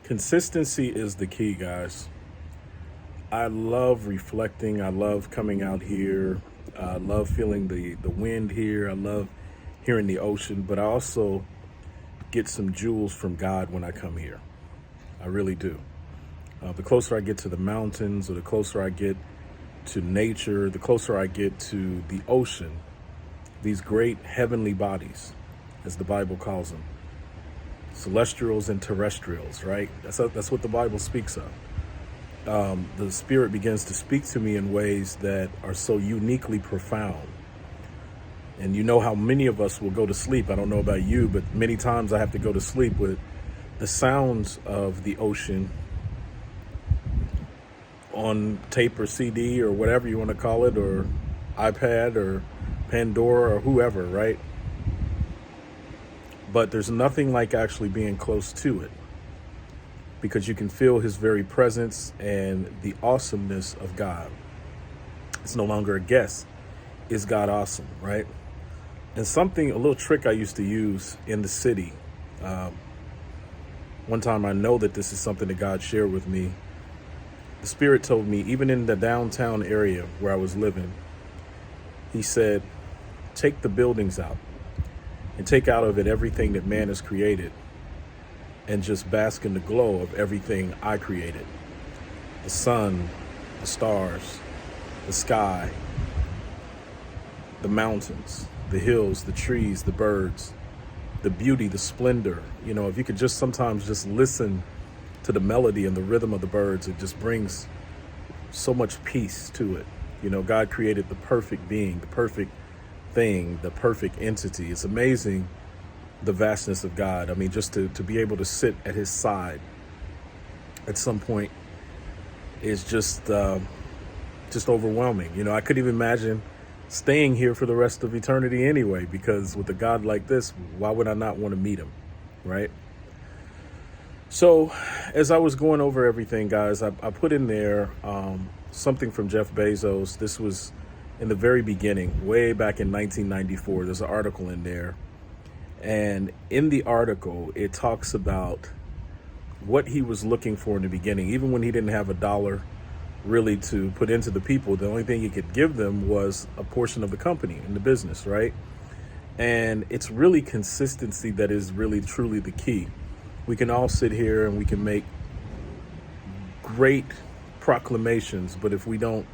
Consistency is the key, guys. I love reflecting. I love coming out here. I love feeling the wind here. I love hearing the ocean, but I also get some jewels from God when I come here. I really do. The closer I get to the mountains or the closer I get to nature, the closer I get to the ocean, these great heavenly bodies, as the Bible calls them, celestials and terrestrials, right? That's what the Bible speaks of. The Spirit begins to speak to me in ways that are so uniquely profound. And you know how many of us will go to sleep. I don't know about you, but many times I have to go to sleep with the sounds of the ocean on tape or CD or whatever you want to call it, or iPad or Pandora or whoever, right? But there's nothing like actually being close to it, because you can feel his very presence and the awesomeness of God. It's no longer a guess. Is God awesome, right? And a little trick I used to use in the city. One time, I know that this is something that God shared with me. The Spirit told me, even in the downtown area where I was living, he said, take the buildings out and take out of it everything that man has created and just bask in the glow of everything I created. The sun, the stars, the sky, the mountains, the hills, the trees, the birds, the beauty, the splendor. You know, if you could just sometimes just listen to the melody and the rhythm of the birds, it just brings so much peace to it. You know, God created the perfect being, the perfect thing, the perfect entity. It's amazing, the vastness of God. I mean, just to be able to sit at his side at some point is just overwhelming. You know, I couldn't even imagine staying here for the rest of eternity anyway, because with a God like this, why would I not want to meet him, right? So as I was going over everything, guys, I put in there something from Jeff Bezos. This was in the very beginning, way back in 1994. There's an article in there. And in the article, it talks about what he was looking for in the beginning. Even when he didn't have a dollar really to put into the people, the only thing he could give them was a portion of the company and the business, right? And it's really consistency that is really, truly the key. We can all sit here and we can make great proclamations, but if we don't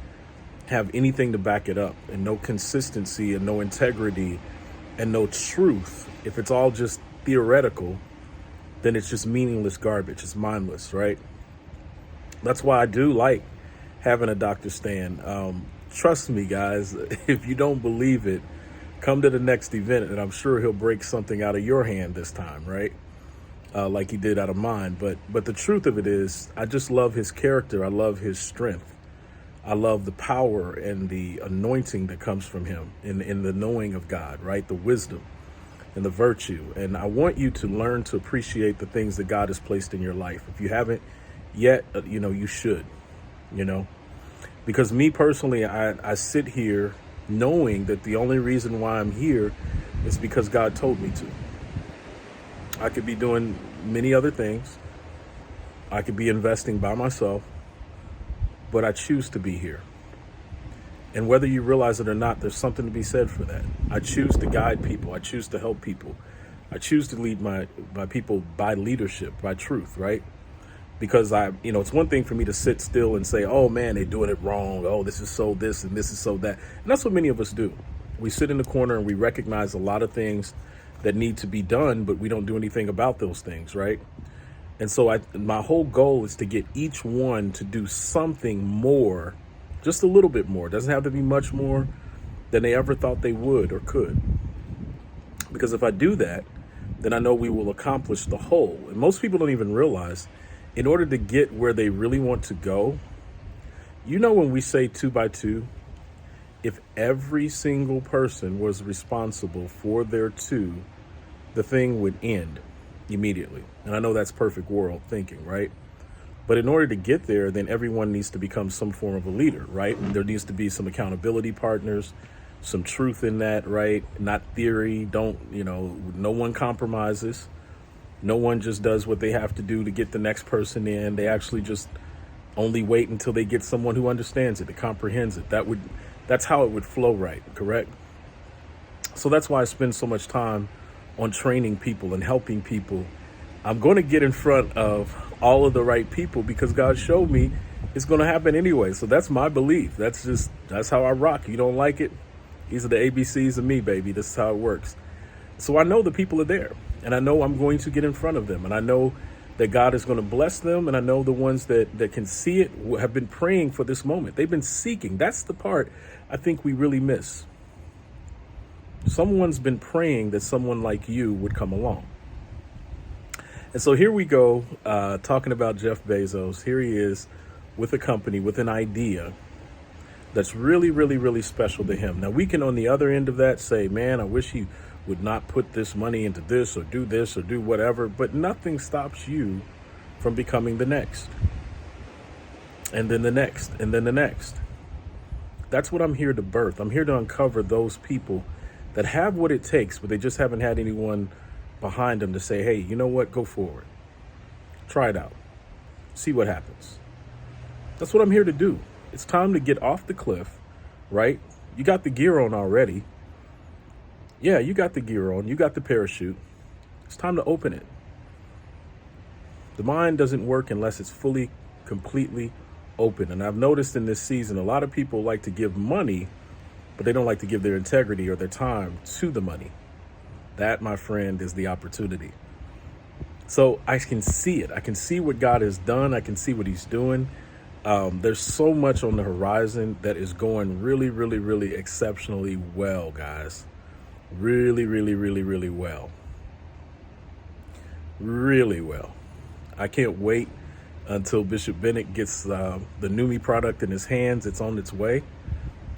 have anything to back it up, and no consistency and no integrity and no truth, if it's all just theoretical, then it's just meaningless garbage. It's mindless, right? That's why I do like having a Dr. Stan. Trust me, guys, if you don't believe it, come to the next event and I'm sure he'll break something out of your hand this time, right? Like he did out of mine. But the truth of it is, I just love his character. I love his strength. I love the power and the anointing that comes from him in the knowing of God, right? The wisdom and the virtue. And I want you to learn to appreciate the things that God has placed in your life. If you haven't yet, you should, because me personally, I sit here knowing that the only reason why I'm here is because God told me to. I could be doing many other things. I could be investing by myself, but I choose to be here. And whether you realize it or not, there's something to be said for that. I choose to guide people. I choose to help people. I choose to lead my people by leadership, by truth, right? Because it's one thing for me to sit still and say, oh man, they're doing it wrong. Oh, this is so this and this is so that. And that's what many of us do. We sit in the corner and we recognize a lot of things that need to be done, but we don't do anything about those things, right? And so my whole goal is to get each one to do something more, just a little bit more. It doesn't have to be much more than they ever thought they would or could. Because if I do that, then I know we will accomplish the whole. And most people don't even realize, in order to get where they really want to go, when we say 2 by 2, if every single person was responsible for their 2, the thing would end immediately. And I know that's perfect world thinking, right? But in order to get there, then everyone needs to become some form of a leader, right? And there needs to be some accountability partners, some truth in that, right? Not theory. No one compromises. No one just does what they have to do to get the next person in. They actually just only wait until they get someone who understands it, that comprehends it. That's how it would flow right, correct? So that's why I spend so much time on training people and helping people. I'm going to get in front of all of the right people because God showed me it's going to happen anyway. So that's my belief. That's how I rock. You don't like it? These are the ABCs of me, baby. This is how it works. So I know the people are there, and I know I'm going to get in front of them, and I know that God is going to bless them, and I know the ones that can see it have been praying for this moment. They've been seeking. That's the part I think we really miss. Someone's been praying that someone like you would come along. And so here we go, talking about Jeff Bezos. Here he is with a company, with an idea that's really, really, really special to him. Now, we can, on the other end of that, say, man, I wish he would not put this money into this or do whatever, but nothing stops you from becoming the next. And then the next, and then the next. That's what I'm here to birth. I'm here to uncover those people that have what it takes, but they just haven't had anyone behind them to say, hey, you know what, go forward. Try it out. See what happens. That's what I'm here to do. It's time to get off the cliff, right? You got the gear on already. Yeah, you got the gear on. You got the parachute. It's time to open it. The mind doesn't work unless it's fully, completely open. And I've noticed in this season, a lot of people like to give money, but they don't like to give their integrity or their time to the money. That, my friend, is the opportunity. So I can see it. I can see what God has done. I can see what he's doing. There's so much on the horizon that is going really, really, really exceptionally well, guys. Really, really, really, really well. Really well. I can't wait until Bishop Bennett gets the Numi product in his hands. It's on its way.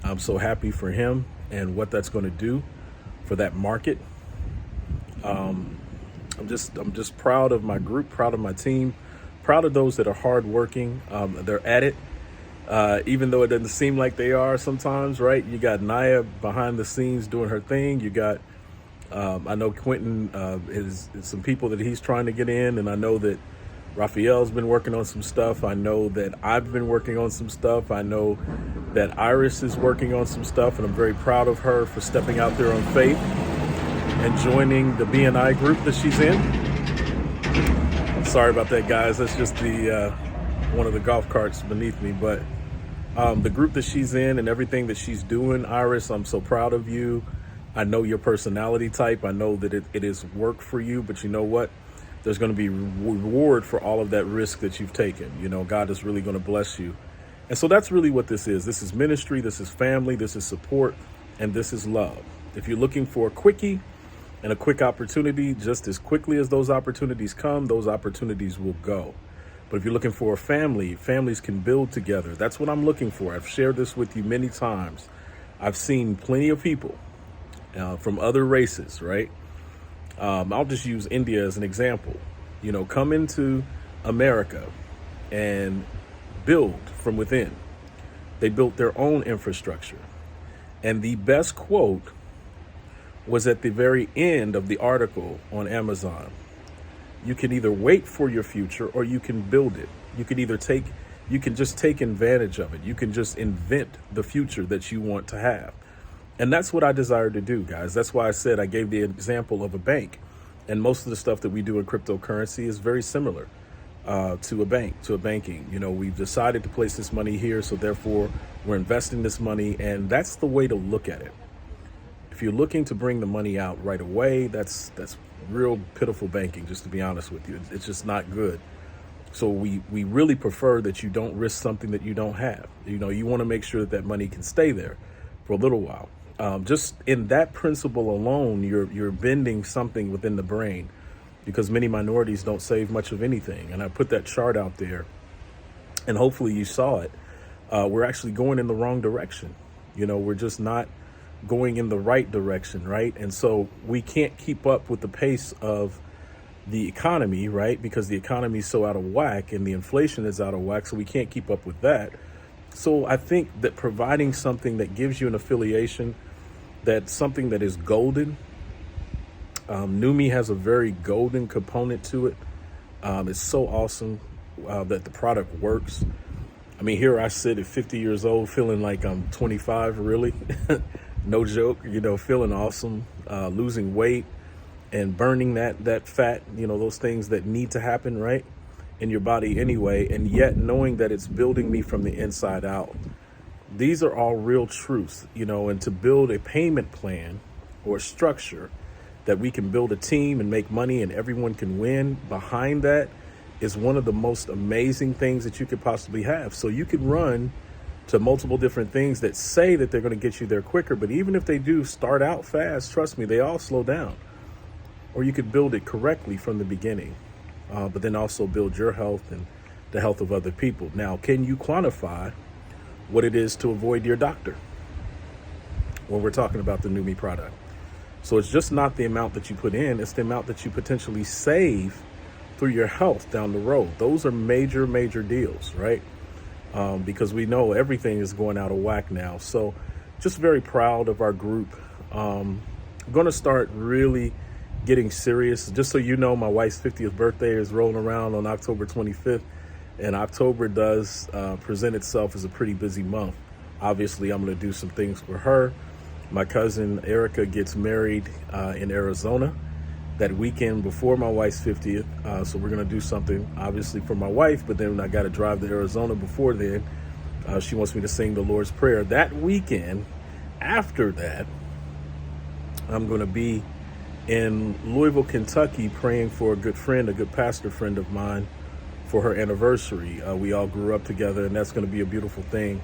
I'm so happy for him and what that's going to do for that market. I'm just proud of my group, proud of my team, proud of those that are hardworking. They're at it, even though it doesn't seem like they are sometimes, right? You got Naya behind the scenes doing her thing. You got, I know Quentin is some people that he's trying to get in, and I know that Raphael's been working on some stuff. I know that I've been working on some stuff. I know that Iris is working on some stuff, and I'm very proud of her for stepping out there on faith and joining the BNI group that she's in. Sorry about that, guys. That's just the one of the golf carts beneath me. But the group that she's in and everything that she's doing, Iris, I'm so proud of you. I know your personality type. I know that it is work for you, but you know what? There's going to be reward for all of that risk that you've taken. You know, God is really going to bless you. And so that's really what this is. This is ministry. This is family. This is support. And this is love. If you're looking for a quickie and a quick opportunity, just as quickly as those opportunities come, those opportunities will go. But if you're looking for a family, families can build together. That's what I'm looking for. I've shared this with you many times. I've seen plenty of people from other races, right? I'll just use India as an example. You know, come into America and build from within. They built their own infrastructure. And the best quote was at the very end of the article on Amazon. You can either wait for your future or you can build it. You can just take advantage of it. You can just invent the future that you want to have. And that's what I desire to do, guys. That's why I said I gave the example of a bank. And most of the stuff that we do in cryptocurrency is very similar to a bank, to a banking. You know, we've decided to place this money here, so therefore we're investing this money. And that's the way to look at it. If you're looking to bring the money out right away, that's real pitiful banking, just to be honest with you. It's just not good. So we really prefer that you don't risk something that you don't have. You know, you want to make sure that money can stay there for a little while. Just in that principle alone, you're bending something within the brain, because many minorities don't save much of anything. And I put that chart out there, and hopefully you saw it. We're actually going in the wrong direction. You know, we're just not going in the right direction, right? And so we can't keep up with the pace of the economy, right? Because the economy is so out of whack and the inflation is out of whack, so we can't keep up with that. So I think that providing something that gives you an affiliation, that's something that is golden, Numi has a very golden component to it. It's so awesome that the product works. I mean, here I sit at 50 years old feeling like I'm 25, really. No joke, feeling awesome, losing weight and burning that fat, those things that need to happen, right, in your body anyway, and yet knowing that it's building me from the inside out. These are all real truths, and to build a payment plan or structure that we can build a team and make money and everyone can win behind that is one of the most amazing things that you could possibly have. So you can run to multiple different things that say that they're going to get you there quicker. But even if they do start out fast, trust me, they all slow down. Or you could build it correctly from the beginning, but then also build your health and the health of other people. Now, can you quantify what it is to avoid your doctor when we're talking about the Numi product? So it's just not the amount that you put in, it's the amount that you potentially save through your health down the road. Those are major, major deals, right? Because we know everything is going out of whack now. So just very proud of our group. I'm going to start really getting serious. Just so you know, my wife's 50th birthday is rolling around on October 25th. And October does present itself as a pretty busy month. Obviously, I'm going to do some things for her. My cousin Erica gets married in Arizona that weekend before my wife's 50th. So we're going to do something, obviously, for my wife, but then I got to drive to Arizona before then. She wants me to sing the Lord's Prayer. That weekend, after that, I'm going to be in Louisville, Kentucky, praying for a good friend, a good pastor friend of mine, for her anniversary. We all grew up together, and that's going to be a beautiful thing.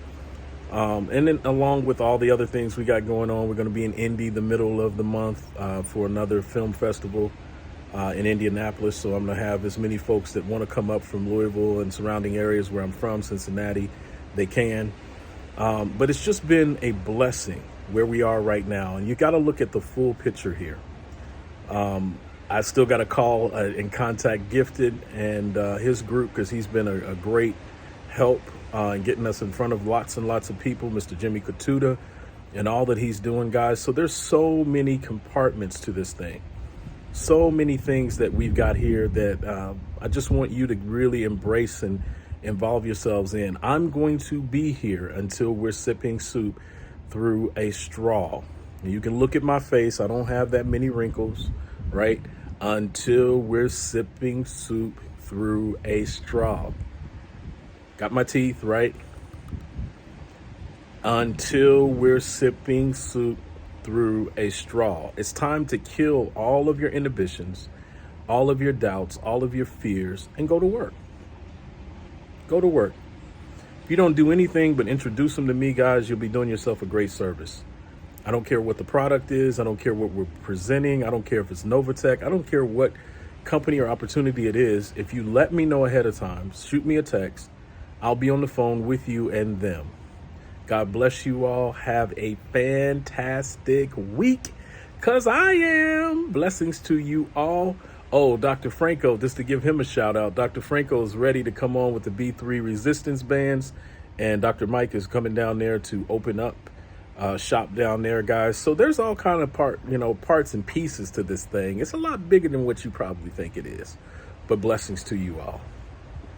And then along with all the other things we got going on, we're going to be in Indy the middle of the month for another film festival in Indianapolis. So I'm going to have as many folks that want to come up from Louisville and surrounding areas where I'm from, Cincinnati, they can. But it's just been a blessing where we are right now. And you got to look at the full picture here. I still got to call and contact Gifted and his group, because he's been a great help in getting us in front of lots and lots of people, Mr. Jimmy Katuda, and all that he's doing, guys. So there's so many compartments to this thing, so many things that we've got here that I just want you to really embrace and involve yourselves in. I'm going to be here until we're sipping soup through a straw. And you can look at my face. I don't have that many wrinkles, right? Until we're sipping soup through a straw. Got my teeth, right? Until we're sipping soup through a straw. It's time to kill all of your inhibitions, all of your doubts, all of your fears, and go to work. Go to work. If you don't do anything but introduce them to me, guys, you'll be doing yourself a great service. I don't care what the product is. I don't care what we're presenting. I don't care if it's Novatech. I don't care what company or opportunity it is. If you let me know ahead of time, shoot me a text, I'll be on the phone with you and them. God bless you all. Have a fantastic week, because I am. Blessings to you all. Oh, Dr. Franco, just to give him a shout out, Dr. Franco is ready to come on with the B3 resistance bands, and Dr. Mike is coming down there to open up shop down there, guys. So there's all kind of parts and pieces to this thing. It's a lot bigger than what you probably think it is. But blessings to you all.